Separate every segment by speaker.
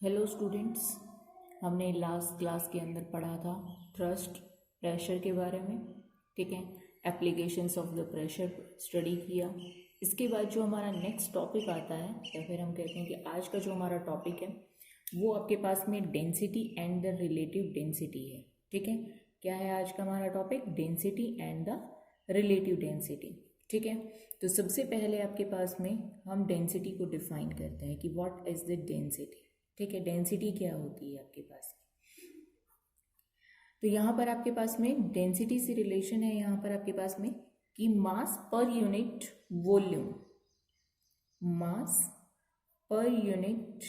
Speaker 1: Hello students, हमने last class के अंदर पढ़ा था थ्रस्ट प्रेशर के बारे में। ठीक है, applications of the pressure study किया। इसके बाद जो हमारा नेक्स्ट टॉपिक आता है या फिर हम कहते हैं कि आज का जो हमारा टॉपिक है वो आपके पास में density and the relative density है। ठीक है, क्या है आज का हमारा topic? Density and the relative density. ठीक है, तो सबसे पहले आपके पास में हम डेंसिटी को डिफाइन करते हैं कि व्हाट इज द डेंसिटी। ठीक है, डेंसिटी क्या होती है आपके पास। तो यहाँ पर आपके पास में डेंसिटी से रिलेशन है यहाँ पर आपके पास में कि मास पर यूनिट वॉल्यूम, मास पर यूनिट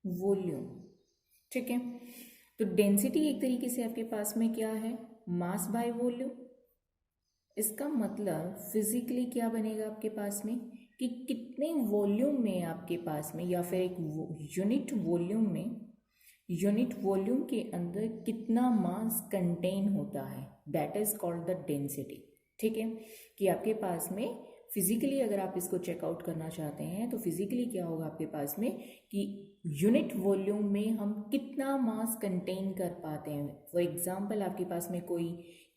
Speaker 1: वॉल्यूम। ठीक है, तो डेंसिटी एक तरीके से आपके पास में क्या है? Mass by volume. इसका मतलब फिजिकली क्या बनेगा आपके पास में कि कितने वॉल्यूम में आपके पास में या फिर एक यूनिट वॉल्यूम में, यूनिट वॉल्यूम के अंदर कितना मास कंटेन होता है, that is called the density. ठीक है, कि आपके पास में फिजिकली अगर आप इसको चेकआउट करना चाहते हैं तो फिजिकली क्या होगा आपके पास में कि यूनिट वॉल्यूम में हम कितना मास कंटेन कर पाते हैं। फॉर एग्जांपल आपके पास में कोई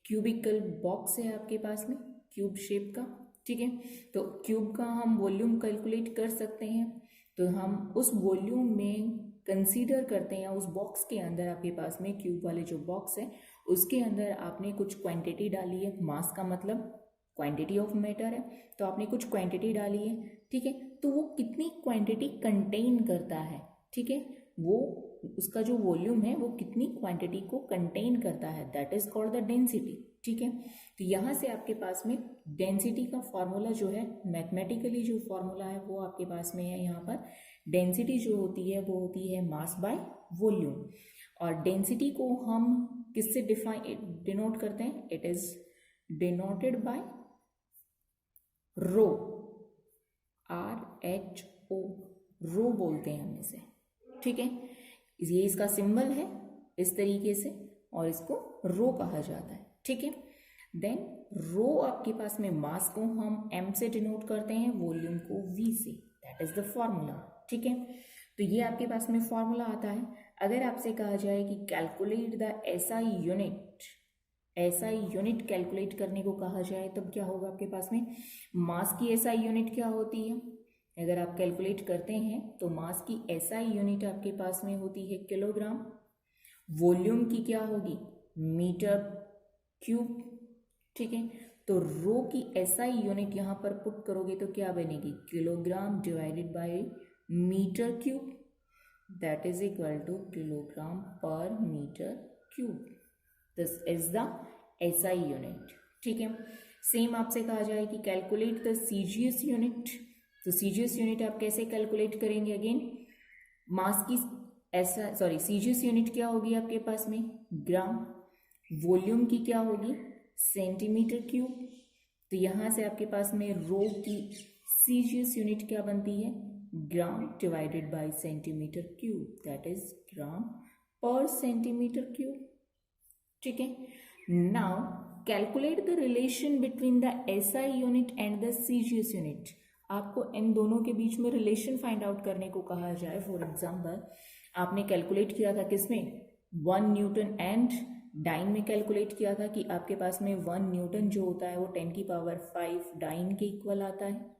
Speaker 1: क्यूबिकल बॉक्स है आपके पास में, क्यूब शेप का। ठीक है, तो क्यूब का हम वॉल्यूम कैलकुलेट कर सकते हैं। तो हम उस वॉल्यूम में कंसीडर करते हैं, उस बॉक्स के अंदर आपके पास में क्यूब वाले जो बॉक्स है उसके अंदर आपने कुछ क्वांटिटी डाली है। मास का मतलब क्वांटिटी ऑफ मैटर है, तो आपने कुछ क्वांटिटी डाली है। ठीक है, तो वो कितनी क्वांटिटी कंटेन करता है। ठीक है, वो उसका जो वॉल्यूम है वो कितनी क्वांटिटी को कंटेन करता है, that is called the density. ठीक है, तो यहाँ से आपके पास में डेंसिटी का फॉर्मूला जो है, मैथमेटिकली जो फॉर्मूला है वो आपके पास में है। यहाँ पर डेंसिटी जो होती है वो होती है मास बाय वॉल्यूम। और डेंसिटी को हम किससे डिनोट करते हैं? It is denoted by rho, RHO, rho बोलते हैं हम इसे। ठीक है, ये इसका सिंबल है इस तरीके से और इसको रो कहा जाता है। ठीक है, देन रो आपके पास में मास को हम m से डिनोट करते हैं, वॉल्यूम को v से, दैट इज द फॉर्मूला। ठीक है, तो ये आपके पास में फॉर्मूला आता है। अगर आपसे कहा जाए कि calculate the SI unit, SI unit calculate करने को कहा जाए तब क्या होगा आपके पास में? मास की SI यूनिट क्या होती है? अगर आप कैलकुलेट करते हैं तो मास की SI यूनिट आपके पास में होती है किलोग्राम। वॉल्यूम की क्या होगी? Metre cube. ठीक है, तो रो की SI यूनिट यहाँ पर पुट करोगे तो क्या बनेगी? Kilogram divided by metre cube, that is equal to kilogram per metre cube. This is the SI unit. ठीक है, सेम आपसे कहा जाए कि कैलकुलेट द CGS यूनिट, तो CGS यूनिट आप कैसे कैलकुलेट करेंगे? अगेन मास की CGS यूनिट क्या होगी आपके पास में? ग्राम। वॉल्यूम की क्या होगी? Centimetre cube. तो यहाँ से आपके पास में रो की CGS यूनिट क्या बनती है? Gram divided by centimetre cube, that is gram per centimetre cube. ठीक है, now calculate the relation between the SI unit and the CGS unit. आपको इन दोनों के बीच में रिलेशन फाइंड आउट करने को कहा जाए। फॉर एग्जांपल आपने कैलकुलेट किया था किसमें? 1 न्यूटन एंड डाइन में कैलकुलेट किया था कि आपके पास में 1 न्यूटन जो होता है वो 10⁵ डाइन के इक्वल आता है।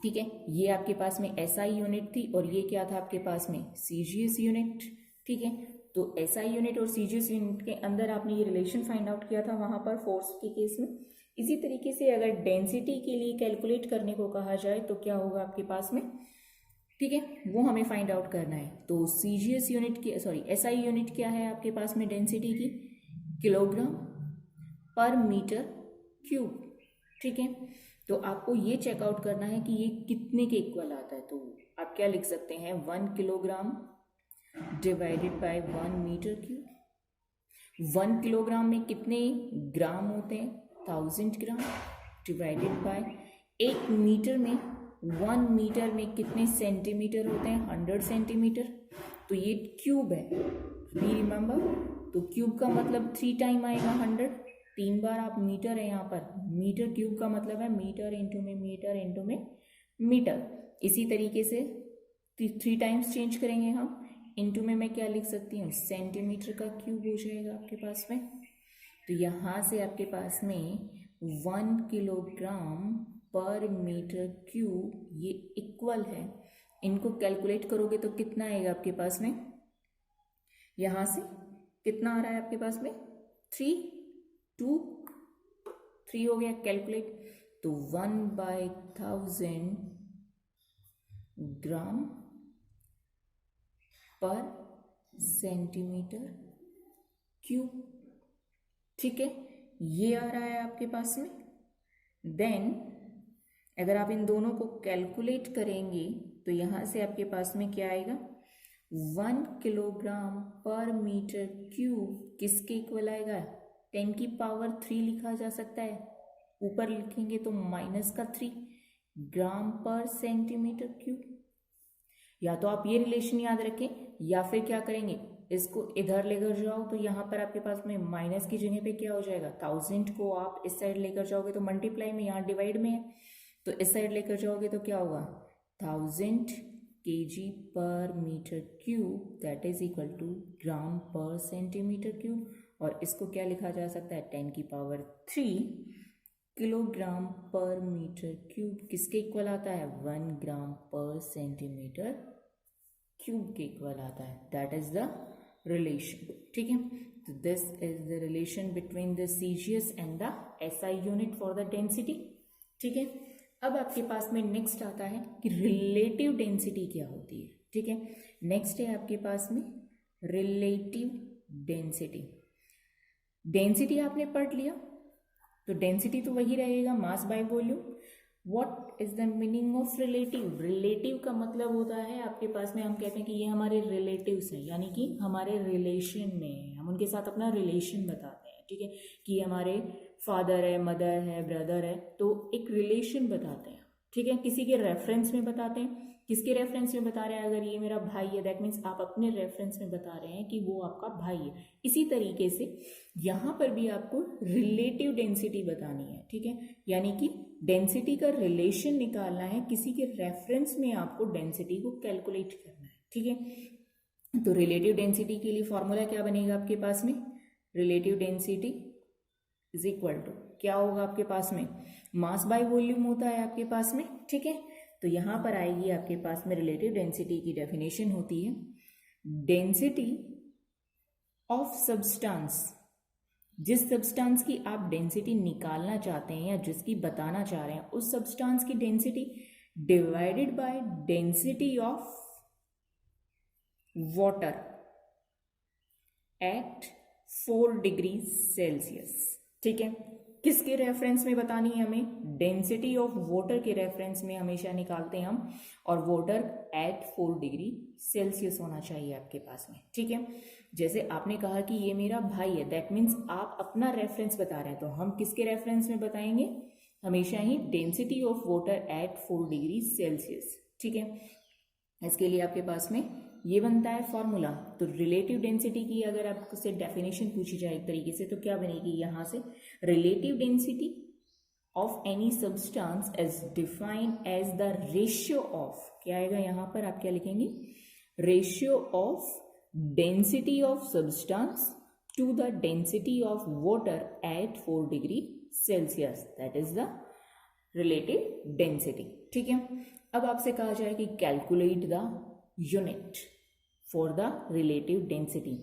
Speaker 1: ठीक है, ये आपके पास में SI यूनिट थी और ये क्या था आपके पास में? CGS unit. ठीक है, तो SI यूनिट और CGS यूनिट के अंदर आपने ये रिलेशन फाइंड आउट किया था वहां पर फोर्स के केस में। इसी तरीके से अगर डेंसिटी के लिए कैलकुलेट करने को कहा जाए तो क्या होगा आपके पास में? ठीक है, वो हमें फाइंड आउट करना है। तो CGS यूनिट की SI यूनिट क्या है आपके पास में डेंसिटी की? Kilogram per metre cube. ठीक है, तो आपको ये चेकआउट करना है कि ये कितने के इक्वल आता है। तो आप क्या लिख सकते हैं? 1 kilogram divided by 1 metre cube. 1 kilogram में कितने ग्राम होते हैं? 1000 ग्राम डिवाइडेड बाय 1 मीटर में, 1 मीटर में कितने सेंटीमीटर होते हैं? 100 सेंटीमीटर। तो ये क्यूब है, वी रिमेंबर। तो क्यूब का मतलब 3 टाइम आएगा 100, 3 बार आप मीटर है यहाँ पर, मीटर क्यूब का मतलब है मीटर इंटू में मीटर इंटू में मीटर। इसी तरीके से 3 टाइम्स चेंज करेंगे हम, इनटू में मैं क्या लिख सकती हूँ, सेंटीमीटर का क्यूब हो जाएगा आपके पास में। तो यहाँ से आपके पास में 1 किलोग्राम पर मीटर क्यूब ये इक्वल है, इनको कैलकुलेट करोगे तो कितना आएगा आपके पास में, यहाँ से कितना आ रहा है आपके पास में 3 2 3 हो गया कैलकुलेट, तो 1/1000 ग्राम पर सेंटीमीटर क्यूब। ठीक है, ये आ रहा है आपके पास में। देन अगर आप इन दोनों को कैलकुलेट करेंगे तो यहाँ से आपके पास में क्या आएगा, 1 किलोग्राम पर मीटर क्यूब किसके इक्वल आएगा, 10⁻³ लिखा जा सकता है, ऊपर लिखेंगे तो -3 ग्राम पर सेंटीमीटर क्यूब। या तो आप ये रिलेशन याद रखें या फिर क्या करेंगे, इसको इधर लेकर जाओ तो यहाँ पर आपके पास में माइनस की जगह पे क्या हो जाएगा, 1000 को आप इस साइड लेकर जाओगे तो मल्टीप्लाई में, यहाँ डिवाइड में है तो इस साइड लेकर जाओगे तो क्या होगा 1000 kg per metre cube that is equal to gram per centimetre cube. और इसको क्या लिखा जा सकता है, 10⁻³ किलोग्राम पर मीटर क्यूब किसके इक्वल आता है, 1 ग्राम पर सेंटीमीटर क्यूब के इक्वल आता है। That is the relation. ठीक है, तो this is the relation between the CGS and the SI unit for the density. ठीक है, अब आपके पास में नेक्स्ट आता है कि रिलेटिव डेंसिटी क्या होती है। ठीक है, नेक्स्ट है आपके पास में रिलेटिव डेंसिटी। डेंसिटी आपने पढ़ लिया तो डेंसिटी तो वही रहेगा, मास by volume. What is the meaning of relative, relative का मतलब होता है आपके पास में, हम कहते हैं कि ये हमारे रिलेटिव्स हैं, यानी कि हमारे रिलेशन में है, हम उनके साथ अपना रिलेशन बताते हैं। ठीक है, कि हमारे फादर है, मदर है, ब्रदर है, तो एक रिलेशन बताते हैं। ठीक है, किसी के रेफरेंस में बताते हैं, किसके रेफरेंस में बता रहे हैं, अगर ये मेरा भाई है दैट मीन्स आप अपने रेफरेंस में बता रहे हैं कि वो आपका भाई है। इसी तरीके से यहाँ पर भी आपको रिलेटिव डेंसिटी बतानी है। ठीक है, यानी कि डेंसिटी का रिलेशन निकालना है, किसी के रेफरेंस में आपको डेंसिटी को कैलकुलेट करना है। ठीक है, तो रिलेटिव डेंसिटी के लिए फॉर्मूला क्या बनेगा आपके पास में, relative density is equal to क्या होगा आपके पास में, मास बाय वॉल्यूम होता है आपके पास में। ठीक है, तो यहां पर आएगी आपके पास में रिलेटिव डेंसिटी की डेफिनेशन होती है, डेंसिटी ऑफ सब्सटेंस, जिस सब्सटेंस की आप डेंसिटी निकालना चाहते हैं या जिसकी बताना चाह रहे हैं उस सब्सटेंस की density divided by density of water at 4 degree Celsius. ठीक है, किसके रेफरेंस में बतानी है हमें, डेंसिटी ऑफ वाटर के रेफरेंस में हमेशा निकालते हैं हम, और वाटर एट 4 डिग्री सेल्सियस होना चाहिए आपके पास में। ठीक है, जैसे आपने कहा कि ये मेरा भाई है, दैट मीन्स आप अपना रेफरेंस बता रहे हैं, तो हम किसके रेफरेंस में बताएंगे, हमेशा ही density of water at 4 degree Celsius. ठीक है, इसके लिए आपके पास में ये बनता है फॉर्मूला। तो रिलेटिव डेंसिटी की अगर आपसे डेफिनेशन पूछी जाए एक तरीके से तो क्या बनेगी, यहाँ से relative density of any substance is defined as the ratio of, क्या आएगा यहाँ पर, आप क्या लिखेंगे, ratio of density of substance to the density of water at 4 degree Celsius, that is the relative density. ठीक है, अब आपसे कहा जाए कि calculate the unit for the relative density,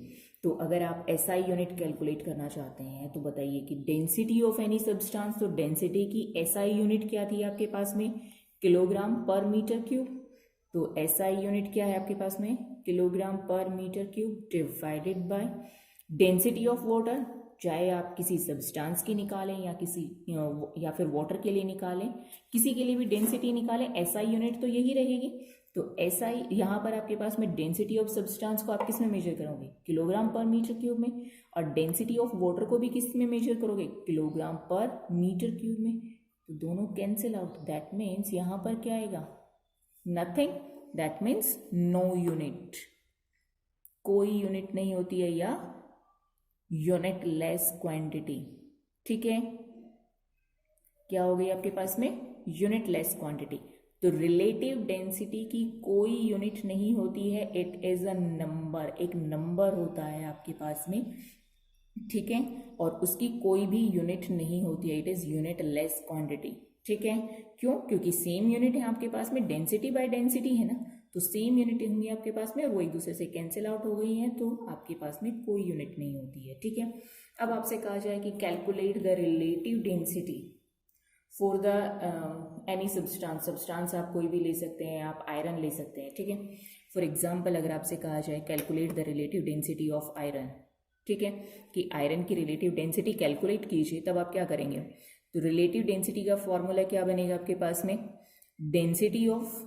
Speaker 1: तो अगर आप एसआई यूनिट कैलकुलेट करना चाहते हैं तो बताइए कि डेंसिटी ऑफ एनी सब्सटेंस, तो डेंसिटी की एसआई यूनिट क्या थी आपके पास में, किलोग्राम पर मीटर क्यूब। तो एसआई यूनिट क्या है आपके पास में, kilogram per metre cube divided by density of water, चाहे आप किसी सब्सटेंस की निकालें या किसी या फिर वाटर के लिए निकालें, किसी के लिए भी डेंसिटी निकालें, एसआई यूनिट तो यही रहेगी। तो एसआई यहाँ पर आपके पास में डेंसिटी ऑफ सब्सटेंस को आप किस में मेजर करोगे, किलोग्राम पर मीटर क्यूब में, और डेंसिटी ऑफ वाटर को भी किस में मेजर करोगे, किलोग्राम पर मीटर क्यूब में। तो दोनों कैंसिल आउट, दैट मीन्स यहाँ पर क्या आएगा, nothing, that means no unit, कोई यूनिट नहीं होती है, या यूनिट लेस क्वांटिटी। ठीक है, क्या हो गई आपके पास में, यूनिट लेस क्वांटिटी। तो रिलेटिव डेंसिटी की कोई यूनिट नहीं होती है, इट इज अ नंबर, एक नंबर होता है आपके पास में, ठीक है, और उसकी कोई भी यूनिट नहीं होती है, it is unit less quantity, ठीक है। क्यों? क्योंकि सेम यूनिट है आपके पास में, डेंसिटी बाय डेंसिटी है ना, तो सेम यूनिट होंगी आपके पास में और वो एक दूसरे से कैंसिल आउट हो गई है, तो आपके पास में कोई यूनिट नहीं होती है, ठीक है। अब आपसे कहा जाए कि calculate the relative density for the any substance, substance आप कोई भी ले सकते हैं, आप आयरन ले सकते हैं, ठीक है। फॉर एग्जांपल अगर आपसे कहा जाए calculate the relative density of iron, ठीक है, कि आयरन की रिलेटिव डेंसिटी कैलकुलेट कीजिए, तब आप क्या करेंगे, तो रिलेटिव डेंसिटी का फॉर्मूला क्या बनेगा आपके पास में, डेंसिटी ऑफ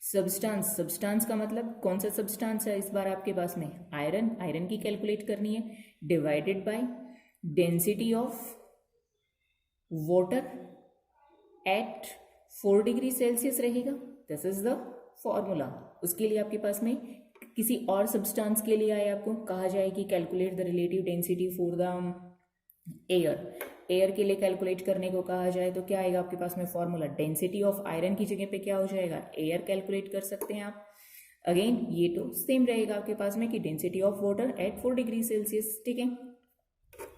Speaker 1: सब्सटेंस, सब्सटेंस का मतलब कौन सा सब्सटेंस है इस बार आपके पास में, आयरन, आयरन की कैलकुलेट करनी है, divided by density of water at 4 degree Celsius रहेगा, दिस इज द फॉर्मूला। उसके लिए आपके पास में किसी और सब्सटेंस के लिए आए, आपको कहा जाए कि calculate the relative density for the air, air के लिए कैलकुलेट करने को कहा जाए तो क्या आएगा आपके पास में फॉर्मूला, डेंसिटी ऑफ आयरन की जगह पे क्या हो जाएगा, एयर कैलकुलेट कर सकते हैं आप। अगेन ये तो सेम रहेगा आपके पास में कि density of water at 4 degree Celsius, ठीक है।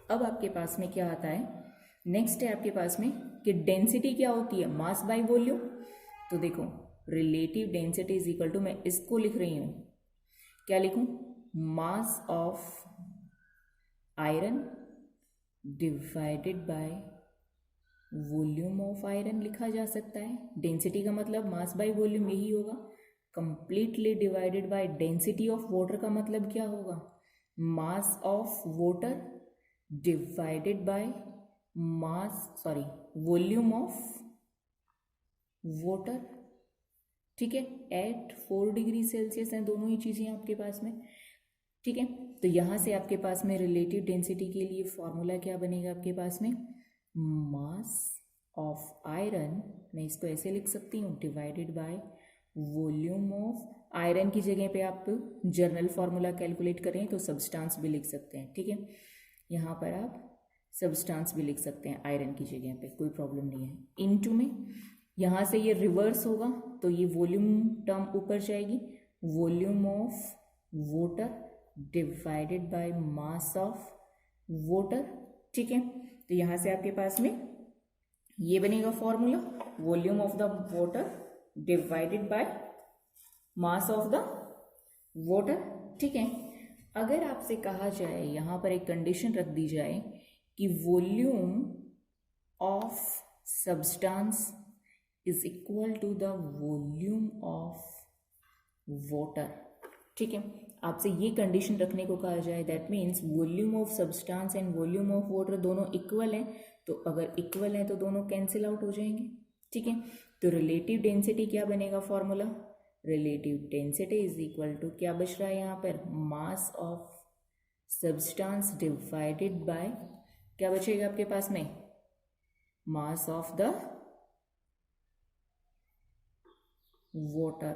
Speaker 1: अब आपके पास में क्या आता है, नेक्स्ट है आपके पास में कि डेंसिटी क्या होती है, मास बाय वॉल्यूम। तो देखो relative density is equal to, मैं इसको लिख रही हूं, क्या लिखूं, mass of iron divided by volume of iron लिखा जा सकता है। डेंसिटी का मतलब मास बाय वॉल्यूम यही होगा, completely divided by density of water का मतलब क्या होगा, mass of water divided by volume of water, ठीक है, एट 4 डिग्री सेल्सियस हैं दोनों ही चीजें आपके पास में, ठीक है। तो यहां से आपके पास में रिलेटिव डेंसिटी के लिए फॉर्मूला क्या बनेगा आपके पास में, मास ऑफ आयरन, मैं इसको ऐसे लिख सकती हूँ, divided by volume of iron की जगह पे आप जर्नल फॉर्मूला कैलकुलेट करें तो सब्सटेंस भी लिख सकते हैं, ठीक है, यहाँ पर आप सब्सटेंस भी लिख सकते हैं आयरन की जगह पे, कोई प्रॉब्लम नहीं है। इनटू में यहाँ से ये रिवर्स होगा तो ये वॉल्यूम टर्म ऊपर जाएगी, volume of water divided by mass of water, ठीक है। तो यहाँ से आपके पास में ये बनेगा formula, volume of the water divided by mass of the water, ठीक है। अगर आपसे कहा जाए, यहाँ पर एक कंडीशन रख दी जाए कि volume of substance is equal to the volume of water, ठीक है, आपसे ये कंडीशन रखने को कहा जाए, that means volume of substance and volume of water दोनों इक्वल हैं, तो अगर इक्वल है तो दोनों कैंसिल आउट हो जाएंगे, ठीक है। तो रिलेटिव डेंसिटी क्या बनेगा formula, relative density is equal to क्या बच रहा है यहाँ पर, mass of substance divided by क्या बचेगा आपके पास में, mass of the water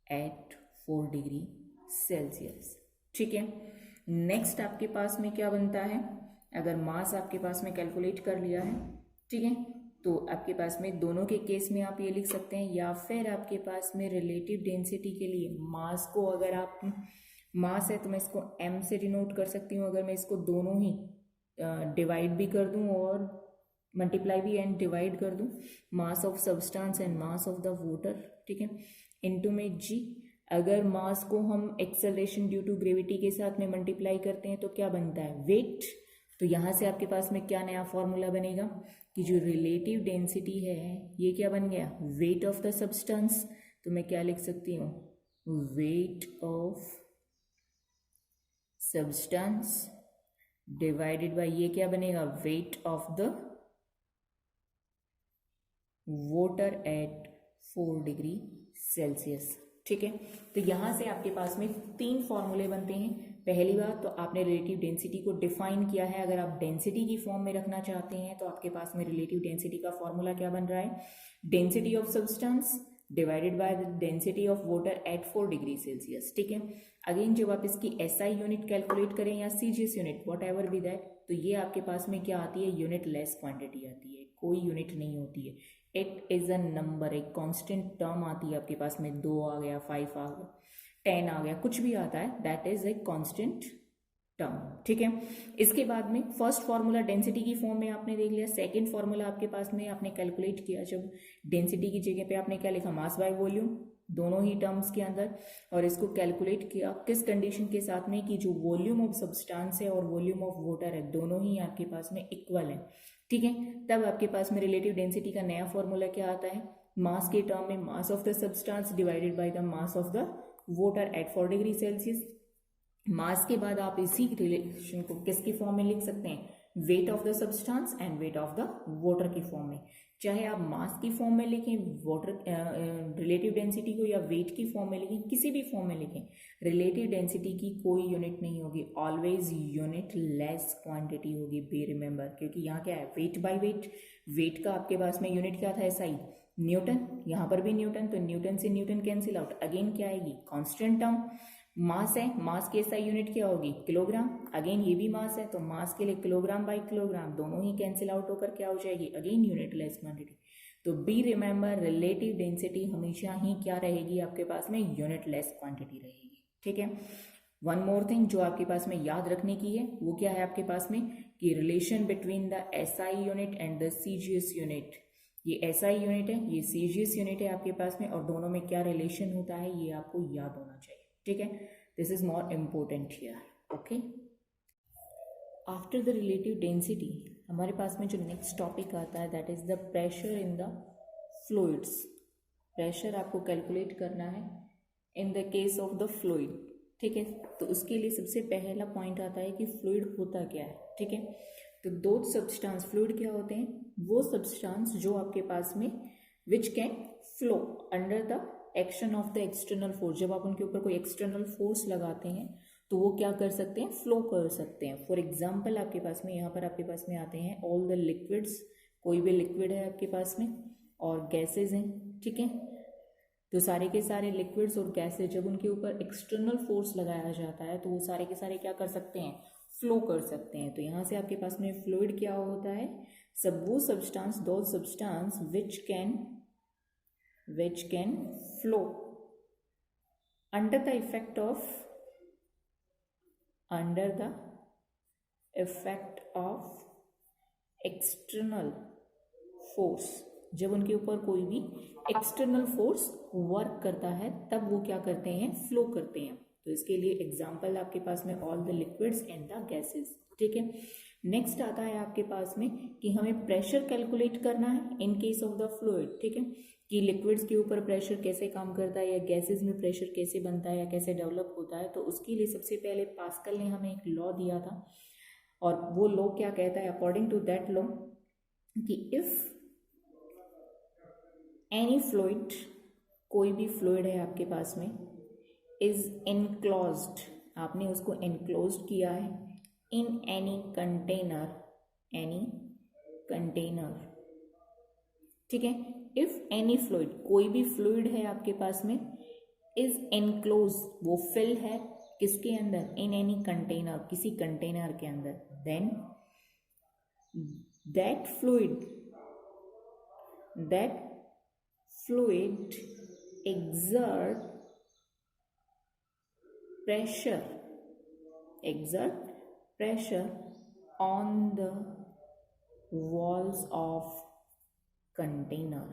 Speaker 1: at 4 degree Celsius, ठीक है। नेक्स्ट आपके पास में क्या बनता है, अगर मास आपके पास में कैलकुलेट कर लिया है, ठीक है, तो आपके पास में दोनों के केस में आप ये लिख सकते हैं, या फिर आपके पास में रिलेटिव डेंसिटी के लिए मास को, अगर आप मास है तो मैं इसको m से डिनोट कर सकती हूँ, अगर मैं इसको दोनों ही डिवाइड भी कर दूँ और मल्टीप्लाई भी एंड डिवाइड कर दूँ, मास of substance and mass of the water, ठीक है, इनटू में g। अगर मास को हम एक्सेलरेशन ड्यू टू ग्रेविटी के साथ में मल्टीप्लाई करते हैं तो क्या बनता है, वेट। तो यहाँ से आपके पास में क्या नया फॉर्मूला बनेगा कि जो रिलेटिव डेंसिटी है ये क्या बन गया, वेट ऑफ द सब्सटेंस। तो मैं क्या लिख सकती हूँ, weight of substance divided bye ये क्या बनेगा, weight of the water at 4 degree Celsius, ठीक है। तो यहाँ से आपके पास में 3 फॉर्मूले बनते हैं। पहली बात तो आपने रिलेटिव डेंसिटी को डिफाइन किया है, अगर आप डेंसिटी की फॉर्म में रखना चाहते हैं तो आपके पास में रिलेटिव डेंसिटी का फॉर्मूला क्या बन रहा है, density of substance divided by the density of water at 4 degree Celsius, ठीक है। अगेन जब आप इसकी SI यूनिट कैलकुलेट करें या CGS unit what ever be that, तो ये आपके पास में क्या आती है, यूनिट लेस क्वांटिटी आती है, कोई यूनिट नहीं होती है, इट इज़ अ नंबर, एक कांस्टेंट टर्म आती है आपके पास में, 2 आ गया, 5 आ गया, 10 आ गया, कुछ भी आता है, that is a constant term. ठीक है, इसके बाद में फर्स्ट फार्मूला डेंसिटी की फॉर्म में आपने देख लिया। सेकंड फार्मूला आपके पास में आपने कैलकुलेट किया, जब डेंसिटी की जगह पे आपने क्या लिखा, मास बाय वॉल्यूम, दोनों ही टर्म्स के अंदर, और इसको कैलकुलेट किया किस कंडीशन के साथ में, कि जो वॉल्यूम ऑफ सब्सटेंस है और वॉल्यूम ऑफ वाटर है दोनों ही आपके पास में इक्वल है। ठीक है, तब आपके पास में रिलेटिव डेंसिटी का नया फॉर्मूला क्या आता है, मास के टर्म में mass of the substance divided by the mass of the water at 4 degree Celsius. Mass के बाद आप इसी रिलेशन को किसकी फॉर्म में लिख सकते हैं, weight of the substance and weight of the water की फॉर्म में। चाहे आप मास की फॉर्म में लिखें वाटर रिलेटिव डेंसिटी को, या वेट की फॉर्म में लिखें, किसी भी फॉर्म में लिखें, रिलेटिव डेंसिटी की कोई यूनिट नहीं होगी, ऑलवेज यूनिट लेस क्वांटिटी होगी, बी रिमेंबर, क्योंकि यहाँ क्या है, वेट बाय वेट। वेट का आपके पास में यूनिट क्या था, एसआई, न्यूटन, यहाँ पर भी न्यूटन, तो न्यूटन से न्यूटन कैंसिल आउट, अगेन क्या आएगी, कांस्टेंट टर्म। मास है, मास की एसआई यूनिट क्या होगी, किलोग्राम, अगेन ये भी मास है, तो मास के लिए किलोग्राम बाय किलोग्राम, दोनों ही कैंसिल आउट होकर क्या हो जाएगी, अगेन यूनिट लेस क्वांटिटी। तो बी रिमेंबर, रिलेटिव डेंसिटी हमेशा ही क्या रहेगी आपके पास में, यूनिट लेस क्वांटिटी रहेगी। ठीक है, वन मोर थिंग जो आपके पास में याद रखने की है, वो क्या है आपके पास में, कि relation between the SI unit and the CGS unit. ये एसआई यूनिट है, ये सीजीएस यूनिट है आपके पास में, और दोनों में क्या रिलेशन होता है ये आपको याद होना चाहिए। ठीक है, this is more important here. Okay, after the relative density हमारे पास में जो नेक्स्ट टॉपिक आता है, that is the pressure in the fluids. Pressure आपको कैलकुलेट करना है in the case of the fluid. ठीक है, तो उसके लिए सबसे पहला पॉइंट आता है कि फ्लूइड होता क्या है। ठीक है, तो दो सब्सटेंस, फ्लूइड क्या होते हैं, वो सब्सटेंस जो आपके पास में which can flow under the action of the external force. जब आप उनके ऊपर कोई एक्सटर्नल फोर्स लगाते हैं तो वो क्या कर सकते हैं, फ्लो कर सकते हैं। फॉर एग्जाम्पल आपके पास में यहाँ पर आपके पास में आते हैं ऑल द लिक्विड्स, कोई भी लिक्विड है आपके पास में, और गैसेज हैं। ठीक है, तो सारे के सारे लिक्विड्स और गैसेज जब उनके ऊपर एक्सटर्नल फोर्स लगाया जाता है तो वो सारे के सारे क्या कर सकते हैं, फ्लो कर सकते हैं। तो यहाँ से आपके पास में फ्लूइड क्या होता है, सब वो सब्सटेंस, दो substance which can flow under the effect of external force। जब उनके ऊपर कोई भी एक्सटर्नल फोर्स वर्क करता है तब वो क्या करते हैं, फ्लो करते हैं। तो इसके लिए एग्जांपल आपके पास में all the liquids and the gases. ठीक है, नेक्स्ट आता है आपके पास में कि हमें प्रेशर कैलकुलेट करना है in case of the fluid. ठीक है, कि लिक्विड्स के ऊपर प्रेशर कैसे काम करता है, या गैसेस में प्रेशर कैसे बनता है या कैसे डेवलप होता है। तो उसके लिए सबसे पहले पास्कल ने हमें एक लॉ दिया था, और वो लॉ क्या कहता है, अकॉर्डिंग टू दैट लॉ, कि इफ एनी फ्लूइड, कोई भी फ्लूइड है आपके पास में, इज इनक्लोज्ड, आपने उसको इनक्लोज्ड किया है इन एनी कंटेनर। ठीक है, इफ एनी फ्लूइड, कोई भी फ्लूइड है आपके पास में, इज इनक्लोज, वो फिल है किसके अंदर, इन एनी कंटेनर, किसी कंटेनर के अंदर, then that fluid exert pressure on the walls of container।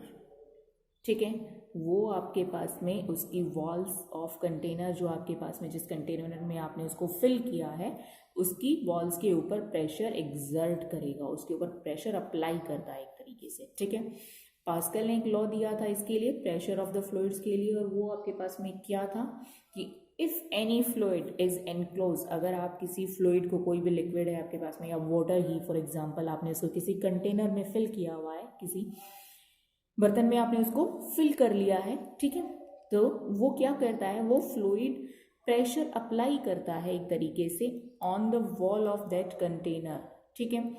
Speaker 1: ठीक है, वो आपके पास में उसकी वॉल्स ऑफ कंटेनर, जो आपके पास में जिस कंटेनर में आपने उसको फिल किया है, उसकी वॉल्स के ऊपर प्रेशर एग्जर्ट करेगा, उसके ऊपर प्रेशर अप्लाई करता है एक तरीके से। ठीक है, पास्कल ने एक लॉ दिया था इसके लिए, प्रेशर ऑफ द फ्लूइड्स के लिए, और वो आपके पास में क्या था कि if any fluid is enclose, अगर आप किसी फ्लूइड को, कोई भी लिक्विड है आपके पास में या वाटर ही फॉर एग्जांपल, आपने उसको किसी कंटेनर में फिल किया हुआ है, किसी बर्तन में आपने उसको फिल कर लिया है। ठीक है, तो वो क्या करता है, वो फ्लूइड प्रेशर अप्लाई करता है एक तरीके से on the wall of that container. ठीक है,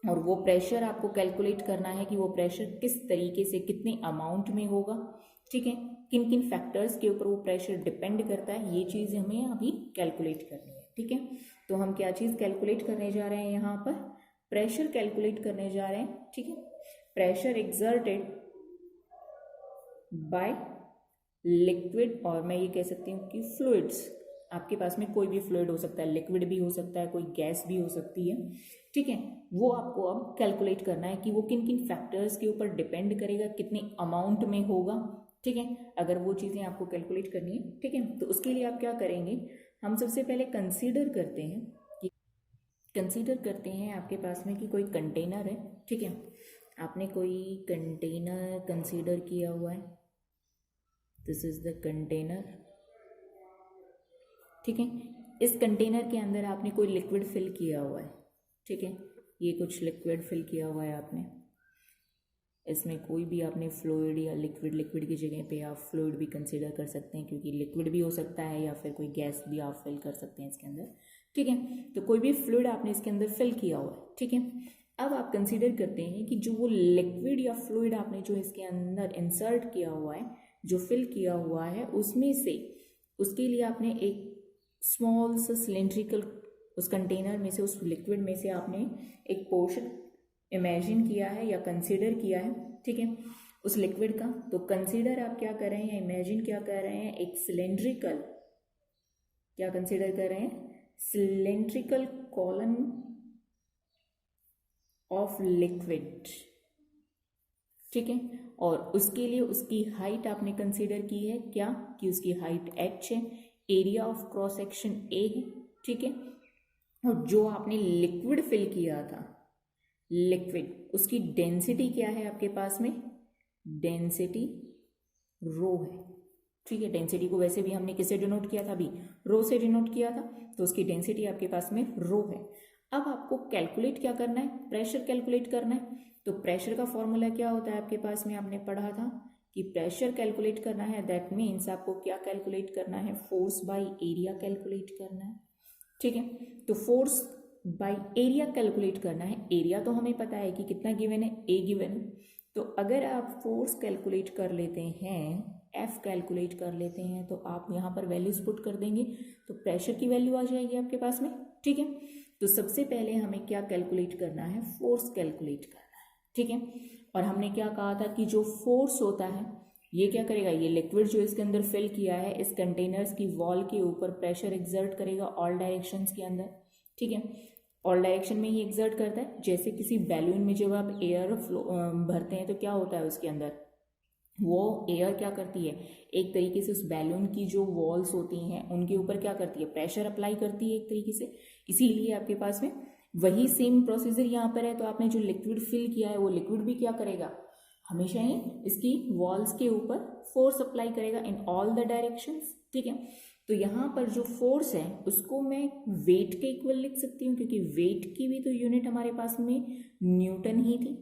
Speaker 1: और वो प्रेशर आपको कैलकुलेट करना है कि वो प्रेशर किस तरीके से, कितने अमाउंट में होगा। ठीक है, किन किन फैक्टर्स के ऊपर वो प्रेशर डिपेंड करता है, ये चीज़ हमें अभी कैलकुलेट करनी है। ठीक है, तो हम क्या चीज़ कैलकुलेट करने जा रहे हैं, यहाँ पर प्रेशर कैलकुलेट करने जा रहे हैं। ठीक है, प्रेशर एक्सर्टेड बाय लिक्विड, और मैं ये कह सकती हूँ कि फ्लूइड्स, आपके पास में कोई भी फ्लूइड हो सकता है, लिक्विड भी हो सकता है, कोई गैस भी हो सकती है, ठीक है। वो आपको अब कैलकुलेट करना है कि वो किन किन फैक्टर्स के ऊपर डिपेंड करेगा, कितने अमाउंट में होगा, ठीक है। अगर वो चीज़ें आपको कैलकुलेट करनी है, ठीक है, तो उसके लिए आप क्या करेंगे, हम सबसे पहले कंसीडर करते हैं आपके पास में कि कोई कंटेनर है, ठीक है। आपने कोई कंटेनर कंसीडर किया हुआ है, दिस इज द कंटेनर, ठीक है। इस कंटेनर के अंदर आपने कोई लिक्विड फिल किया हुआ है, ठीक है। ये कुछ लिक्विड फिल किया हुआ है आपने, इसमें कोई भी आपने फ्लूइड या लिक्विड की जगह पे आप फ्लूइड भी कंसीडर कर सकते हैं, क्योंकि लिक्विड भी हो सकता है या फिर कोई गैस भी आप फिल कर सकते हैं इसके अंदर, ठीक है। तो कोई भी फ्लूइड आपने इसके अंदर फिल किया हुआ है, ठीक है। अब आप कंसीडर करते हैं कि जो वो लिक्विड या फ्लूइड आपने जो इसके अंदर इंसर्ट किया हुआ है, जो फिल किया हुआ है, उसमें से उसके लिए आपने एक स्मॉल सा सिलेंड्रिकल, उस कंटेनर में से, उस लिक्विड में से आपने एक पोर्शन इमेजिन किया है या कंसीडर किया है, ठीक है, उस लिक्विड का। तो कंसीडर आप क्या कर रहे हैं, इमेजिन क्या कर रहे हैं, एक सिलेंड्रिकल, क्या कंसीडर कर रहे हैं, सिलेंड्रिकल कॉलम ऑफ लिक्विड, ठीक है। और उसके लिए उसकी हाइट आपने कंसीडर की है, क्या, कि उसकी हाइट h है, area of cross section a है, ठीक है। और जो आपने लिक्विड फिल किया था, लिक्विड, उसकी डेंसिटी क्या है आपके पास में, डेंसिटी रो है, ठीक है। डेंसिटी को वैसे भी हमने किससे डिनोट किया था, अभी रो से डिनोट किया था, तो उसकी डेंसिटी आपके पास में रो है। अब आपको कैलकुलेट क्या करना है, प्रेशर कैलकुलेट करना है। तो प्रेशर का फॉर्मूला क्या होता है आपके पास में, आपने पढ़ा था कि प्रेशर कैलकुलेट करना है, दैट मीन्स आपको क्या कैलकुलेट करना है, फोर्स बाय एरिया कैलकुलेट करना है, ठीक है। तो फोर्स बाय एरिया कैलकुलेट करना है। एरिया तो हमें पता है कि कितना गिवन है, ए गिवन है। तो अगर आप फोर्स कैलकुलेट कर लेते हैं, एफ कैलकुलेट कर लेते हैं, तो आप यहाँ पर वैल्यूज पुट कर देंगे तो प्रेशर की वैल्यू आ जाएगी आपके पास में, ठीक है। तो सबसे पहले हमें क्या कैलकुलेट करना है, फोर्स कैलकुलेट करना है, ठीक है। और हमने क्या कहा था कि जो फोर्स होता है ये क्या करेगा, ये लिक्विड जो इसके अंदर फिल किया है, इस कंटेनर्स की वॉल के ऊपर प्रेशर एक्सर्ट करेगा ऑल डायरेक्शंस के अंदर, ठीक है। ऑल डायरेक्शन में ही एक्सर्ट करता है। जैसे किसी बैलून में जब आप एयर भरते हैं तो क्या होता है उसके अंदर, वो एयर क्या करती है, एक तरीके से उस बैलून की जो वॉल्स होती हैं उनके ऊपर क्या करती है, प्रेशर अप्लाई करती है एक तरीके से। इसीलिए आपके पास में वही सेम प्रोसीजर यहाँ पर है। तो आपने जो लिक्विड फिल किया है वो लिक्विड भी क्या करेगा, हमेशा ही इसकी वॉल्स के ऊपर फोर्स अप्लाई करेगा इन ऑल द डायरेक्शंस, ठीक है। तो यहाँ पर जो फोर्स है उसको मैं वेट के इक्वल लिख सकती हूँ, क्योंकि वेट की भी तो यूनिट हमारे पास में न्यूटन ही थी,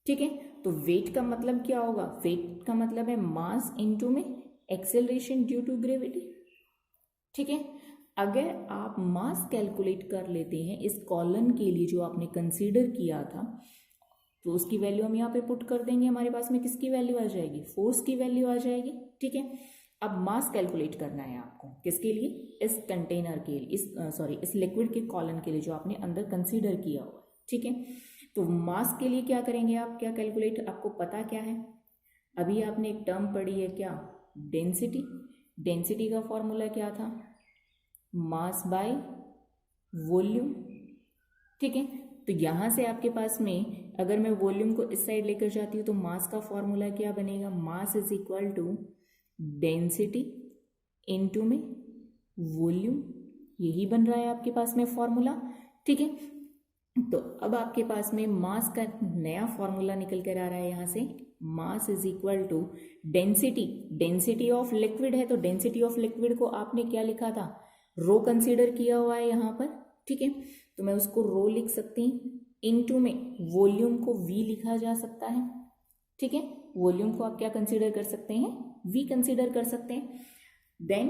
Speaker 1: ठीक है। तो वेट का मतलब क्या होगा, वेट का मतलब है मास इनटू में एक्सेलरेशन ड्यू टू ग्रेविटी, ठीक है। अगर आप मास कैलकुलेट कर लेते हैं इस कॉलम के लिए जो आपने कंसीडर किया था, तो उसकी वैल्यू हम यहाँ पे पुट कर देंगे, हमारे पास में किसकी वैल्यू आ जाएगी, फोर्स की वैल्यू आ जाएगी, ठीक है। अब मास कैलकुलेट करना है आपको, किसके लिए, इस कंटेनर के लिए, इस लिक्विड के कॉलम के लिए जो आपने अंदर कंसीडर किया हुआ, ठीक है। तो मास के लिए क्या करेंगे आप, क्या कैलकुलेट, आपको पता क्या है, अभी आपने एक टर्म पढ़ी है, क्या, डेंसिटी। डेंसिटी का फॉर्मूला क्या था, मास बाय वॉल्यूम, ठीक है। तो यहाँ से आपके पास में अगर मैं वॉल्यूम को इस साइड लेकर जाती हूँ तो मास का फॉर्मूला क्या बनेगा, mass is equal to density into में वॉल्यूम, यही बन रहा है आपके पास में फॉर्मूला, ठीक है। तो अब आपके पास में मास का नया फॉर्मूला निकल कर आ रहा है यहाँ से, mass is equal to density, density of liquid है तो डेंसिटी ऑफ लिक्विड को आपने क्या लिखा था, रो कंसीडर किया हुआ है यहाँ पर, ठीक है। तो मैं उसको रो लिख सकती हूँ, इनटू में वॉल्यूम को वी लिखा जा सकता है, ठीक है। वॉल्यूम को आप क्या कंसीडर कर सकते हैं, वी कंसीडर कर सकते हैं। Then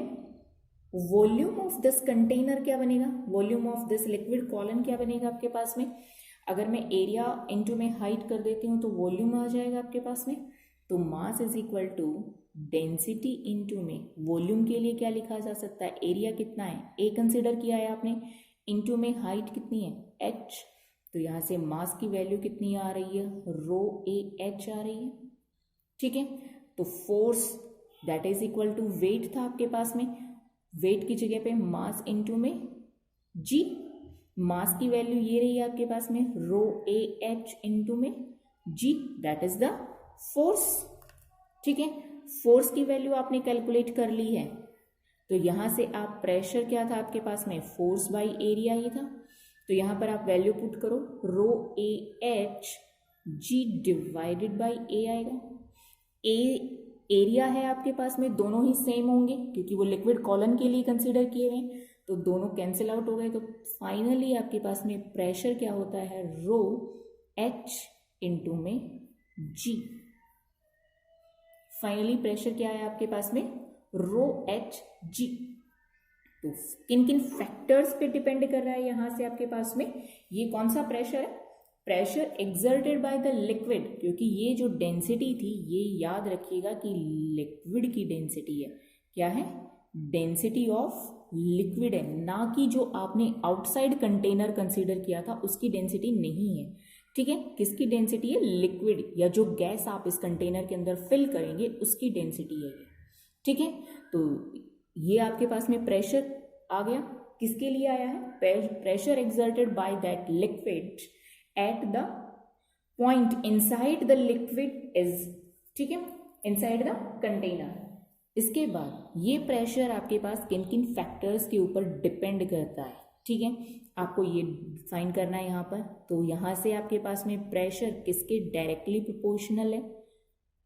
Speaker 1: volume of this container क्या बनेगा, volume of this liquid column क्या बनेगा आपके पास में, अगर मैं एरिया इनटू में हाइट कर देती हूँ तो वॉल्यूम आ जाएगा आपके पास में। तो mass is equal to density into में वॉल्यूम के लिए क्या लिखा जा सकता है, एरिया कितना है, ए कंसीडर किया है आपने, इनटू में हाइट कितनी है, एच, तो यहाँ से मास की वैल्यू कितनी आ रही है, रो ए एच आ रही है, ठीक है। तो force that is equal to weight था आपके पास में, वेट की जगह पे मास इनटू में जी, मास की वैल्यू ये रही है आपके पास में रो ए एच इनटू में जी, दैट इज द फोर्स, ठीक है। फोर्स की वैल्यू आपने कैलकुलेट कर ली है, तो यहां से आप प्रेशर क्या था आपके पास में, फोर्स बाई एरिया ही था, तो यहां पर आप वैल्यू पुट करो, rho A H G divided by A आएगा। ए एरिया है आपके पास में, दोनों ही सेम होंगे क्योंकि वो लिक्विड कॉलन के लिए कंसिडर किए हुए हैं, तो दोनों कैंसिल आउट हो गए। तो फाइनली आपके पास में प्रेशर क्या होता है, रो एच इंटू में जी। फाइनली प्रेशर क्या है आपके पास में, रो एच जी। तो किन किन फैक्टर्स पे डिपेंड कर रहा है यहां से आपके पास में, ये कौन सा प्रेशर है, pressure exerted by the liquid, क्योंकि ये जो डेंसिटी थी ये याद रखिएगा कि लिक्विड की डेंसिटी है, क्या है, डेंसिटी ऑफ लिक्विड है, ना कि जो आपने आउटसाइड कंटेनर कंसीडर किया था उसकी डेंसिटी नहीं है, ठीक है। किसकी डेंसिटी है, लिक्विड या जो गैस आप इस कंटेनर के अंदर फिल करेंगे उसकी डेंसिटी है ये, ठीक है। तो ये आपके पास में प्रेशर आ गया, किसके लिए आया है, pressure exerted by that liquid at the point inside the liquid is, ठीक है, इनसाइड द कंटेनर। इसके बाद ये प्रेशर आपके पास किन किन फैक्टर्स के ऊपर डिपेंड करता है, ठीक है, आपको ये फाइंड करना है यहाँ पर। तो यहाँ से आपके पास में प्रेशर किसके डायरेक्टली प्रोपोर्शनल है,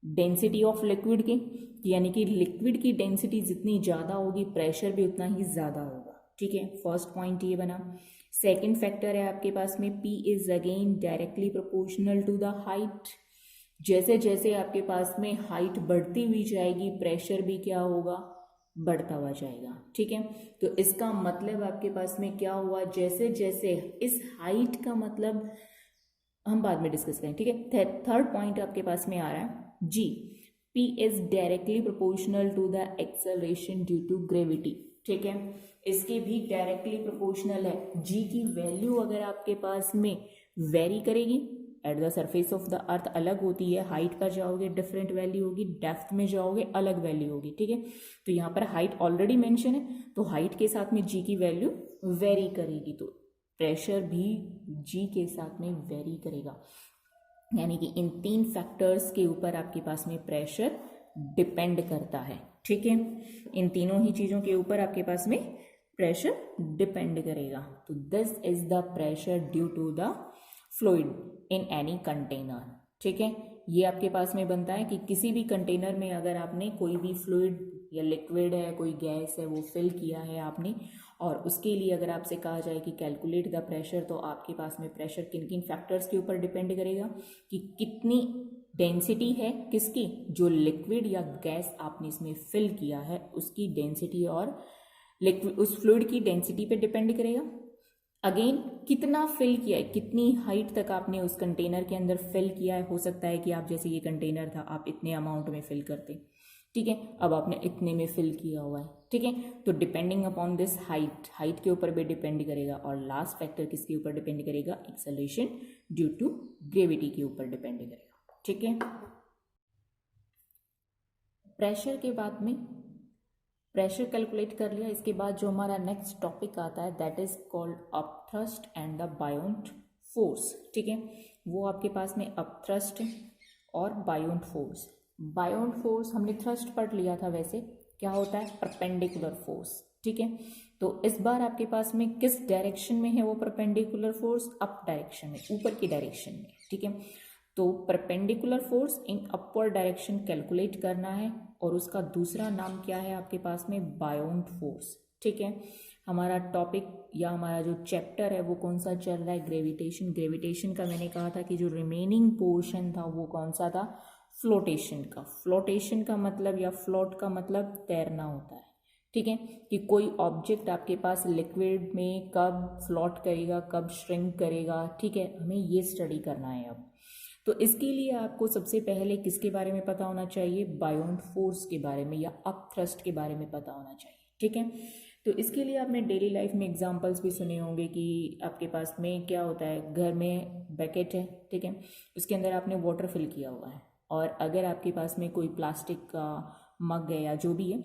Speaker 1: डेंसिटी ऑफ लिक्विड के, यानी कि लिक्विड की डेंसिटी जितनी ज़्यादा होगी प्रेशर भी उतना ही ज़्यादा होगा, ठीक है। फर्स्ट पॉइंट ये बना। सेकंड फैक्टर है आपके पास में P is again directly proportional to the height, जैसे जैसे आपके पास में हाइट बढ़ती हुई जाएगी प्रेशर भी क्या होगा, बढ़ता हुआ जाएगा, ठीक है। तो इसका मतलब आपके पास में क्या हुआ, जैसे जैसे इस हाइट का मतलब हम बाद में डिस्कस करें, ठीक है। थर्ड पॉइंट आपके पास में आ रहा है जी, P is directly proportional to the acceleration due to gravity, ठीक है, इसके भी डायरेक्टली प्रोपोर्शनल है। जी की वैल्यू अगर आपके पास में वेरी करेगी at the surface of the earth अलग होती है, हाइट पर जाओगे डिफरेंट वैल्यू होगी, डेप्थ में जाओगे अलग वैल्यू होगी, ठीक है। तो यहाँ पर हाइट ऑलरेडी मेंशन है, तो हाइट के साथ में जी की वैल्यू वेरी करेगी, तो प्रेशर भी जी के साथ में वेरी करेगा, यानी कि इन तीन फैक्टर्स के ऊपर आपके पास में प्रेशर डिपेंड करता है, ठीक है। इन तीनों ही चीज़ों के ऊपर आपके पास में प्रेशर डिपेंड करेगा। तो this is the pressure due to the fluid in any container, ठीक है। ये आपके पास में बनता है कि किसी भी कंटेनर में अगर आपने कोई भी फ्लूइड या लिक्विड है, कोई गैस है, वो फिल किया है आपने, और उसके लिए अगर आपसे कहा जाए कि कैलकुलेट द प्रेशर, तो आपके पास में प्रेशर किन किन फैक्टर्स के ऊपर डिपेंड करेगा, कि कितनी डेंसिटी है किसकी, जो लिक्विड या गैस आपने इसमें फिल किया है उसकी डेंसिटी, और लिक्विड उस फ्लूइड की डेंसिटी पे डिपेंड करेगा। अगेन कितना फिल किया है, कितनी हाइट तक आपने उस कंटेनर के अंदर फिल किया है, हो सकता है कि आप जैसे ये कंटेनर था आप इतने अमाउंट में फिल करते, ठीक है, अब आपने इतने में फिल किया हुआ है, ठीक है। तो डिपेंडिंग अपॉन दिस हाइट के ऊपर भी डिपेंड करेगा, और लास्ट फैक्टर किसके ऊपर डिपेंड करेगा, एक्सेलरेशन ड्यू टू ग्रेविटी के ऊपर डिपेंड करेगा, ठीक है। प्रेशर के बाद में प्रेशर कैलकुलेट कर लिया, इसके बाद जो हमारा नेक्स्ट टॉपिक आता है that is called upthrust and the बायोंट force, ठीक है। वो आपके पास में अपथ्रस्ट और बायोंट फोर्स। बायोंट फोर्स हमने थ्रस्ट पढ़ लिया था, वैसे क्या होता है, परपेंडिकुलर फोर्स, ठीक है। तो इस बार आपके पास में किस डायरेक्शन में है वो परपेंडिकुलर फोर्स, अप डायरेक्शन में, ऊपर की डायरेक्शन में, ठीक है। तो perpendicular force in upward direction calculate करना है, और उसका दूसरा नाम क्या है आपके पास में, बायोंट फोर्स, ठीक है। हमारा टॉपिक या हमारा जो चैप्टर है वो कौन सा चल रहा है, ग्रेविटेशन। ग्रेविटेशन का मैंने कहा था कि जो रिमेनिंग पोर्शन था वो कौन सा था, फ्लोटेशन का। फ्लोटेशन का मतलब या फ्लोट का मतलब तैरना होता है, ठीक है, कि कोई ऑब्जेक्ट आपके पास लिक्विड में कब फ्लोट करेगा, कब श्रिंक करेगा, ठीक है, हमें ये स्टडी करना है अब। तो इसके लिए आपको सबसे पहले किसके बारे में पता होना चाहिए, बायोंट फोर्स के बारे में या अपथ्रस्ट के बारे में पता होना चाहिए, ठीक है। तो इसके लिए आपने डेली लाइफ में एग्जांपल्स भी सुने होंगे कि आपके पास में क्या होता है, घर में बकेट है, ठीक है, उसके अंदर आपने वाटर फिल किया हुआ है, और अगर आपके पास में कोई प्लास्टिक का मग है या जो भी है,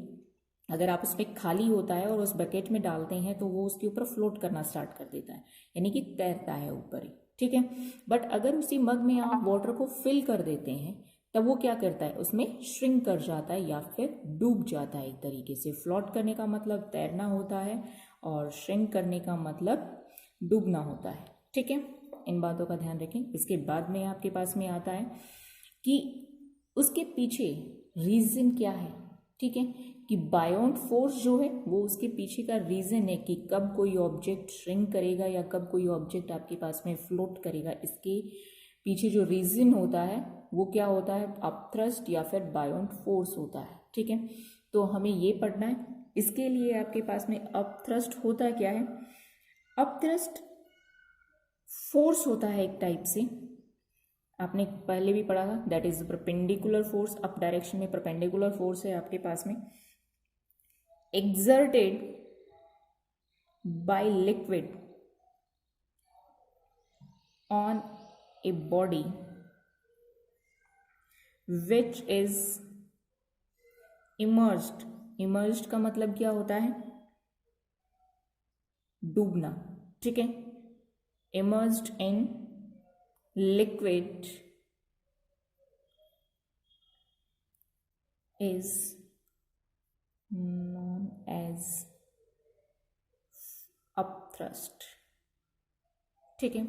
Speaker 1: अगर आप उसमें खाली होता है और उस बकेट में डालते हैं तो वो उसके ऊपर फ्लोट करना स्टार्ट कर देता है, यानी कि तैरता है ऊपर ही, ठीक है। बट अगर उसी मग में आप वाटर को फिल कर देते हैं तब वो क्या करता है, उसमें श्रिंक कर जाता है या फिर डूब जाता है। एक तरीके से फ्लोट करने का मतलब तैरना होता है और श्रिंक करने का मतलब डूबना होता है, ठीक है। इन बातों का ध्यान रखें। इसके बाद में आपके पास में आता है कि उसके पीछे रीज़न क्या है, ठीक है, कि बायोंट फोर्स जो है वो उसके पीछे का रीज़न है कि कब कोई ऑब्जेक्ट श्रिंक करेगा या कब कोई ऑब्जेक्ट आपके पास में फ्लोट करेगा। इसके पीछे जो रीज़न होता है वो क्या होता है, अपथ्रस्ट या फिर बायोंट फोर्स होता है, ठीक है। तो हमें ये पढ़ना है। इसके लिए आपके पास में अपथ्रस्ट होता क्या है, अपथ्रस्ट फोर्स होता है एक टाइप से, आपने पहले भी पढ़ा था, that is perpendicular force. Up direction में परपेंडिकुलर फोर्स है आपके पास में, exerted by liquid on a body which is immersed। immersed का मतलब क्या होता है, डूबना, ठीक है। immersed in liquid is known as upthrust, ठीक है।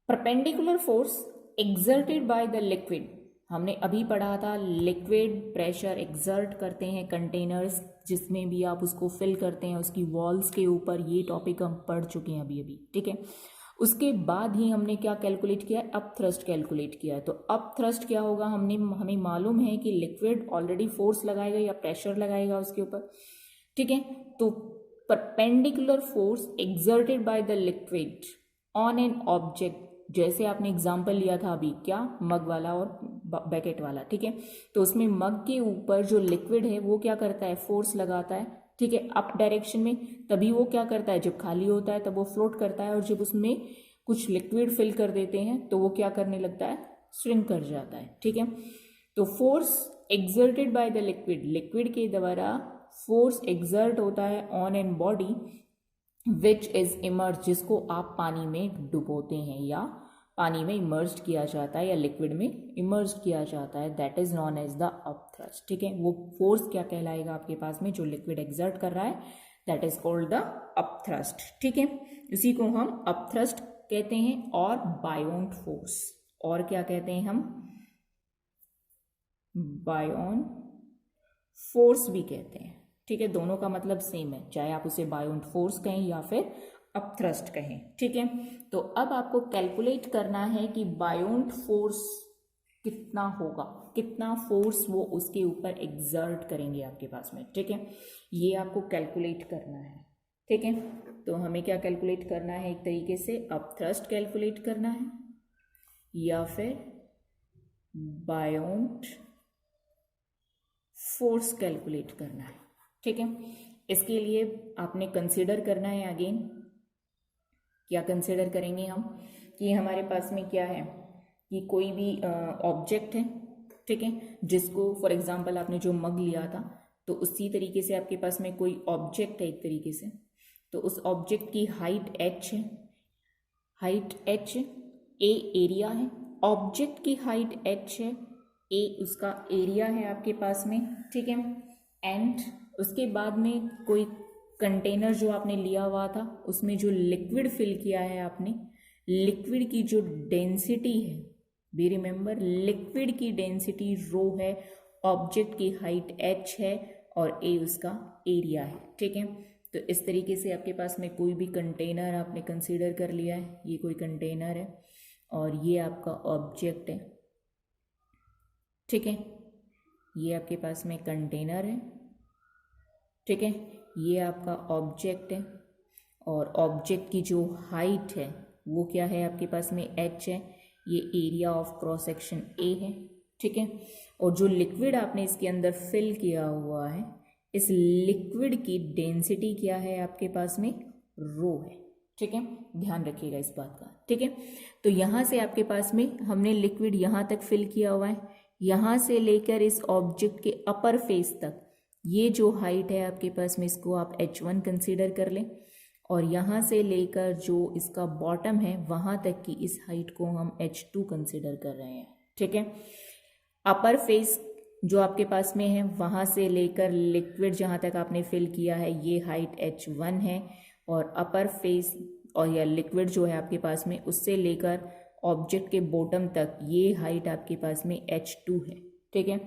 Speaker 1: Perpendicular force exerted by the liquid, हमने अभी पढ़ा था, लिक्विड प्रेशर एक्सर्ट करते हैं कंटेनर्स जिसमें भी आप उसको फिल करते हैं उसकी वॉल्स के ऊपर, ये टॉपिक हम पढ़ चुके हैं अभी अभी, ठीक है। उसके बाद ही हमने क्या कैलकुलेट किया, अप थ्रस्ट कैलकुलेट किया है। तो अप थ्रस्ट क्या होगा, हमें मालूम है कि लिक्विड ऑलरेडी फोर्स लगाएगा या प्रेशर लगाएगा उसके ऊपर, ठीक है। तो perpendicular force exerted by the liquid on an object, जैसे आपने एग्जाम्पल लिया था अभी, क्या, मग वाला और बैकेट वाला, ठीक है। तो उसमें मग के ऊपर जो लिक्विड है वो क्या करता है, फोर्स लगाता है, ठीक है, अप डायरेक्शन में। तभी वो क्या करता है, जब खाली होता है तब वो फ्लोट करता है, और जब उसमें कुछ लिक्विड फिल कर देते हैं तो वो क्या करने लगता है, श्रिंक कर जाता है, ठीक है। तो force exerted by the liquid, liquid के द्वारा फोर्स एक्सर्ट होता है on an body which is emerge, जिसको आप पानी में डुबोते हैं या पानी में इमर्ज किया जाता है या लिक्विड में इमर्ज किया जाता है, that is known as the upthrust, ठीक है। वो फोर्स क्या कहलाएगा आपके पास में, जो लिक्विड एक्सर्ट कर रहा है, that is called the upthrust, ठीक है। इसी को हम अपथ्रस्ट कहते हैं, और बायोंट फोर्स, और क्या कहते हैं हम, बायोंट फोर्स भी कहते हैं, ठीक है। दोनों का मतलब सेम है, चाहे आप उसे बायोंट फोर्स कहें या फिर अपथ्रस्ट कहें, ठीक है। तो अब आपको कैलकुलेट करना है कि बायोंट फोर्स कितना होगा, कितना फोर्स वो उसके ऊपर एक्सर्ट करेंगे आपके पास में, ठीक है। ये आपको कैलकुलेट करना है, ठीक है। तो हमें क्या कैलकुलेट करना है, एक तरीके से अपथ्रस्ट कैलकुलेट करना है या फिर बायोंट फोर्स कैलकुलेट करना है, ठीक है। इसके लिए आपने कंसीडर करना है, अगेन क्या कंसीडर करेंगे हम, कि हमारे पास में क्या है, कि कोई भी ऑब्जेक्ट है, ठीक है, जिसको फॉर एग्जांपल आपने जो मग लिया था, तो उसी तरीके से आपके पास में कोई ऑब्जेक्ट है एक तरीके से, तो उस ऑब्जेक्ट की हाइट h है, हाइट h, a एरिया है, ऑब्जेक्ट की हाइट h है, a उसका एरिया है आपके पास में, ठीक है। एंड उसके बाद में कोई कंटेनर जो आपने लिया हुआ था उसमें जो लिक्विड फिल किया है आपने, लिक्विड की जो डेंसिटी है, बी रिमेंबर, लिक्विड की डेंसिटी रो है, ऑब्जेक्ट की हाइट h है और a उसका एरिया है, ठीक है। तो इस तरीके से आपके पास में कोई भी कंटेनर आपने कंसीडर कर लिया है, ये कोई कंटेनर है और ये आपका ऑब्जेक्ट है, ठीक है। ये आपके पास में कंटेनर है, ठीक है, ये आपका ऑब्जेक्ट है और ऑब्जेक्ट की जो हाइट है वो क्या है आपके पास में h है, ये area of cross section a है, ठीक है। और जो लिक्विड आपने इसके अंदर फिल किया हुआ है इस लिक्विड की डेंसिटी क्या है आपके पास में, रो है। ठीक है, ध्यान रखिएगा इस बात का। ठीक है, तो यहाँ से आपके पास में हमने लिक्विड यहाँ तक फिल किया हुआ है, यहाँ से लेकर इस ऑब्जेक्ट के अपर फेस तक ये जो हाइट है आपके पास में, इसको आप h1 कंसीडर कर लें, और यहाँ से लेकर जो इसका बॉटम है वहाँ तक की इस हाइट को हम h2 कंसीडर कर रहे हैं। ठीक है, अपर फेस जो आपके पास में है वहाँ से लेकर लिक्विड जहाँ तक आपने फिल किया है ये हाइट h1 है, और अपर फेस और या लिक्विड जो है आपके पास में उससे लेकर ऑब्जेक्ट के बॉटम तक ये हाइट आपके पास में h2 है। ठीक है,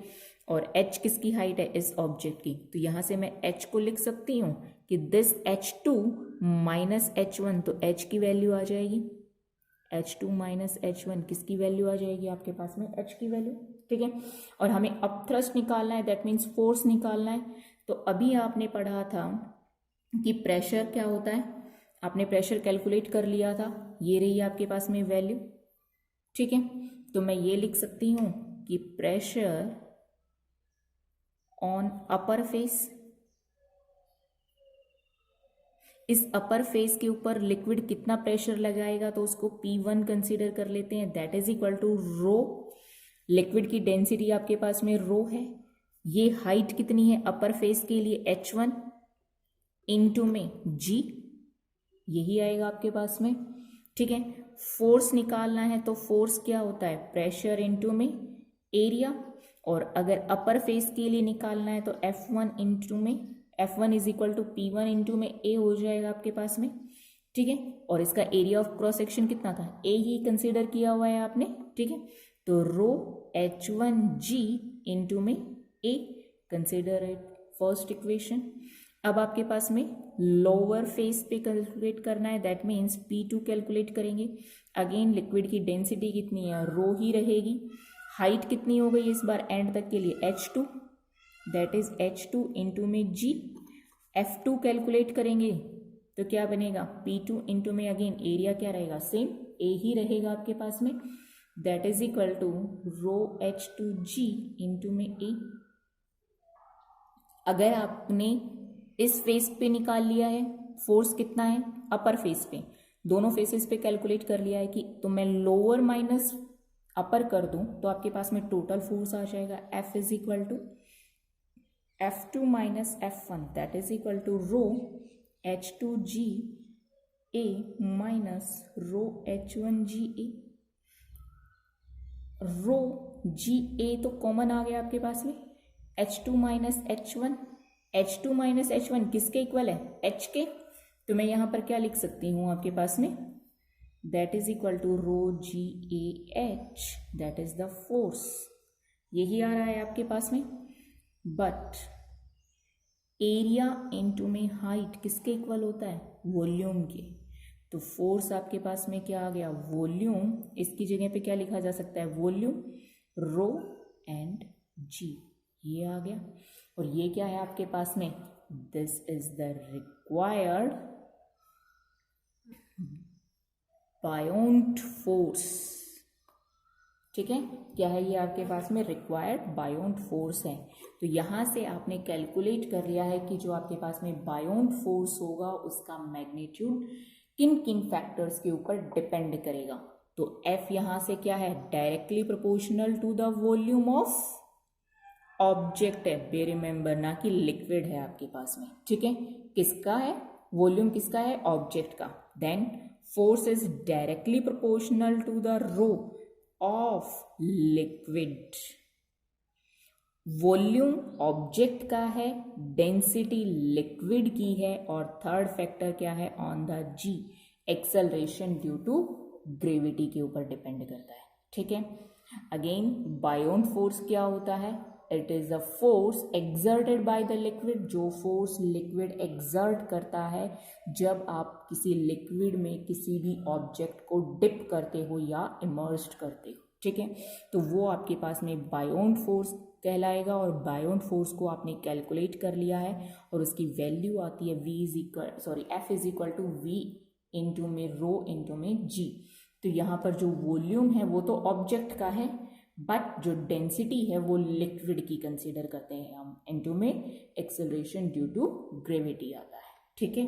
Speaker 1: और h किसकी हाइट है, इस ऑब्जेक्ट की। तो यहाँ से मैं h को लिख सकती हूँ कि दिस h2 माइनस h1, तो h की वैल्यू आ जाएगी h2 माइनस h1, किसकी वैल्यू आ जाएगी आपके पास में, h की वैल्यू। ठीक है, और हमें अब थ्रस्ट निकालना है, दैट मीन्स फोर्स निकालना है। तो अभी आपने पढ़ा था कि प्रेशर क्या होता है, आपने प्रेशर कैलकुलेट कर लिया था, ये रही आपके पास में वैल्यू। ठीक है, तो मैं ये लिख सकती हूँ कि प्रेशर ऑन अपर फेस, इस अपर फेस के ऊपर लिक्विड कितना प्रेशर लगाएगा तो उसको P1 कंसीडर कर लेते हैं, that is equal to rho. Liquid की डेंसिटी आपके पास में रो है, ये हाइट कितनी है अपर फेस के लिए, h1 इंटू में g, यही आएगा आपके पास में। ठीक है, फोर्स निकालना है तो फोर्स क्या होता है, प्रेशर इंटू में एरिया, और अगर अपर फेस के लिए निकालना है तो F1 इंटू में F1 is equal to P1 into में A हो जाएगा आपके पास में। ठीक है, और इसका एरिया ऑफ क्रॉस सेक्शन कितना था, A ही कंसीडर किया हुआ है आपने। ठीक है, तो रो H1G इंटू में A, consider it first equation. अब आपके पास में लोअर फेस पे कैलकुलेट करना है, दैट मीन्स P2 कैलकुलेट करेंगे। अगेन लिक्विड की डेंसिटी कितनी है, रो ही रहेगी। हाइट कितनी हो गई इस बार एंड तक के लिए, h2, that is h2 into में g। F2 कैलकुलेट करेंगे तो क्या बनेगा, P2 इंटू में अगेन एरिया क्या रहेगा, सेम A ही रहेगा आपके पास में, that is equal to rho H2G into में A। अगर आपने इस फेस पे निकाल लिया है फोर्स कितना है अपर फेस पे, दोनों फेसेस पे कैलकुलेट कर लिया है कि, तो मैं लोअर माइनस अपर कर दूं तो आपके पास में टोटल फोर्स आ जाएगा F is equal to F2 minus F1, that is equal to rho H2G A minus rho H1G A। Rho G A तो कॉमन आ गया आपके पास में, H2 minus H1, H2 minus H1 किसके इक्वल है, H के। तो मैं यहाँ पर क्या लिख सकती हूँ आपके पास में, that is equal to rho GAH, that is the force, यही आ रहा है आपके पास में। बट एरिया इनटू में हाइट किसके इक्वल होता है, वॉल्यूम के। तो फोर्स आपके पास में क्या आ गया, वॉल्यूम, इसकी जगह पे क्या लिखा जा सकता है, वॉल्यूम रो एंड जी, ये आ गया। और ये क्या है आपके पास में, this is the required बायोंट force. ठीक है, क्या है ये आपके पास में, रिक्वायर्ड बायोंट फोर्स है। तो यहाँ से आपने कैलकुलेट कर लिया है कि जो आपके पास में बायोंट फोर्स होगा उसका मैग्नीट्यूड किन किन फैक्टर्स के ऊपर डिपेंड करेगा। तो F यहाँ से क्या है, directly proportional to the volume of object है, बे रिमेंबर, ना कि लिक्विड है आपके पास में। ठीक है, किसका है, वॉल्यूम किसका है, ऑब्जेक्ट का। Then force is directly proportional to the rho of liquid, volume object का है, डेंसिटी लिक्विड की है, और थर्ड फैक्टर क्या है, on the G, acceleration due to gravity के ऊपर डिपेंड करता है। ठीक है, अगेन बायोंट फोर्स क्या होता है, it is a force exerted by the liquid, जो फोर्स लिक्विड एक्सर्ट करता है जब आप किसी लिक्विड में किसी भी ऑब्जेक्ट को डिप करते हो या इमर्स्ड करते हो। ठीक है, तो वो आपके पास में बायोंट फोर्स कहलाएगा, और बायोंट फोर्स को आपने कैलकुलेट कर लिया है और उसकी वैल्यू आती है F is equal to V into में रो इंटू में G। तो यहाँ पर जो वॉल्यूम है वो तो ऑब्जेक्ट का है, बट जो डेंसिटी है वो लिक्विड की कंसीडर करते हैं हम, N2 में एक्सेलरेशन ड्यू टू ग्रेविटी आता है, ठीक है।